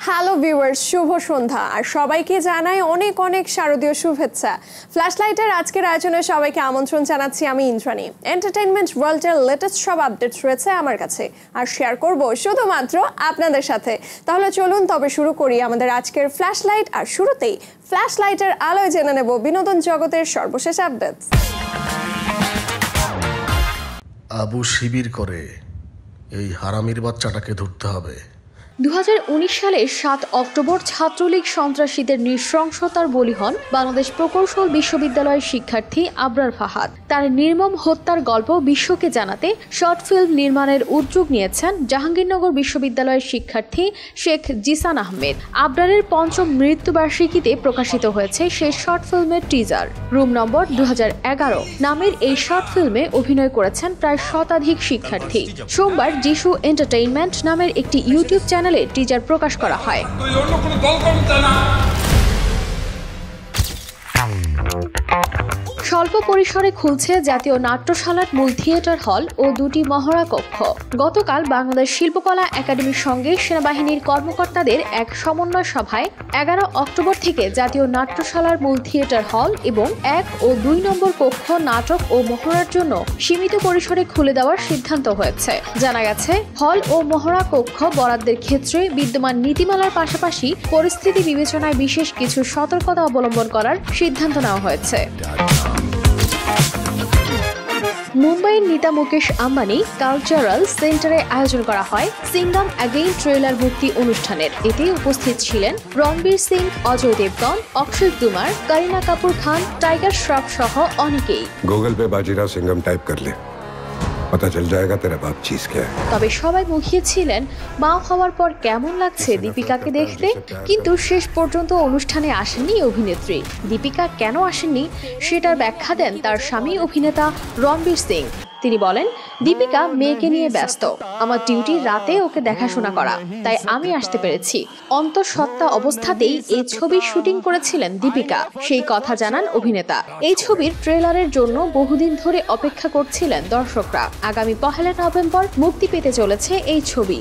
Hello viewers, শুভ সন্ধ্যা আর সবাইকে জানাই অনেক অনেক শারদীয় শুভেচ্ছা। ফ্ল্যাশলাইটের আজকের আয়োজনে সবাইকে আমন্ত্রণ জানাচ্ছি আমি ইন্দ্রাণী। এন্টারটেইনমেন্ট ওয়ার্ল্ডের লেটেস্ট সব আপডেটস রয়েছে আমার কাছে আর শেয়ার করব শুধুমাত্র আপনাদের সাথে। তাহলে চলুন তবে শুরু করি আমাদের আজকের ফ্ল্যাশলাইট। আর শুরুতেই ফ্ল্যাশলাইটের আলোয় জেনে নেব বিনোদন জগতের সর্বশেষ আপডেটস। আবু শিবির করে এই হারামির বাচ্চাটাকে ধরতে হবে। 2019 সালের 7 অক্টোবর ছাত্রলীগ সন্ত্রাসীদের নৃশংসতার বলি হন বাংলাদেশ প্রকৌশল বিশ্ববিদ্যালয়ের শিক্ষার্থী আবরার ফাহাদ। তার নির্মম হত্যার গল্প বিশ্বকে জানাতে শর্ট ফিল্ম নির্মাণের উদ্যোগ নিয়েছেন জাহাঙ্গীরনগর বিশ্ববিদ্যালয়ের শিক্ষার্থী শেখ জিসান আহমেদ। আবরারের পঞ্চম মৃত্যুবার্ষিকীতে প্রকাশিত হয়েছে সেই শর্ট ফিল্মের টিজার। রুম নম্বর 2011 নামের এই শর্ট ফিল্মে অভিনয় করেছেন প্রায় শতাধিক শিক্ষার্থী। সোমবার যিশু এন্টারটেইনমেন্ট নামের একটি ইউটিউব চ্যানেলে টিজার প্রকাশ করা হয়। স্বল্প পরিসরে খুলছে জাতীয় নাট্যশালার মূল থিয়েটার হল ও দুটি মহড়া কক্ষ। গতকাল বাংলাদেশ শিল্পকলা একাডেমির সঙ্গে সেনাবাহিনীর কর্মকর্তাদের এক সমন্বয় সভায় 11 অক্টোবর থেকে জাতীয় নাট্যশালার মূল থিয়েটার হল এবং 1 ও 2 নম্বর কক্ষ নাটক ও মহড়ার জন্য সীমিত পরিসরে খুলে দেওয়ার সিদ্ধান্ত হয়েছে। জানা গেছে, হল ও মহড়া কক্ষ বরাদ্দের ক্ষেত্রে বিদ্যমান নীতিমালার পাশাপাশি পরিস্থিতি বিবেচনায় বিশেষ কিছু সতর্কতা অবলম্বন করার সিদ্ধান্ত নেওয়া হয়েছে। মুম্বাইয়ের নেতা মুকেশ আম্বানি কালচারাল সেন্টারে আয়োজন করা হয় সিঙ্গাম অ্যাগেইন ট্রেলার মুক্তি অনুষ্ঠানের। এতে উপস্থিত ছিলেন রণবীর সিং, অজয় দেবগন, অক্ষয় কুমার, করিনা কাপুর খান, টাইগার শ্রফ সহ অনেকেই। Google pay Bajirao Singham type করলে পতা চল যায়গা তেরা বাপ চিজ কে। তবে সবাই মুখিয়েছিলেন মা হওয়ার পর কেমন লাগছে দীপিকাকে দেখতে, কিন্তু শেষ পর্যন্ত অনুষ্ঠানে আসেননি অভিনেত্রী। দীপিকা কেন আসেননি সেটার ব্যাখ্যা দেন তার স্বামী অভিনেতা রণবীর সিং। তিনি বলেন, দীপিকা মেয়েকে নিয়ে ব্যস্ত, আমার ডিউটি রাতে ওকে দেখাশোনা করা, তাই আমি আসতে পেরেছি। অন্তঃসত্ত্বা অবস্থাতেই এই ছবির শুটিং করেছিলেন দীপিকা, সেই কথা জানান অভিনেতা। এই ছবির ট্রেলারের জন্য বহুদিন ধরে অপেক্ষা করছিলেন দর্শকরা। আগামী 1 নভেম্বর মুক্তি পেতে চলেছে এই ছবি।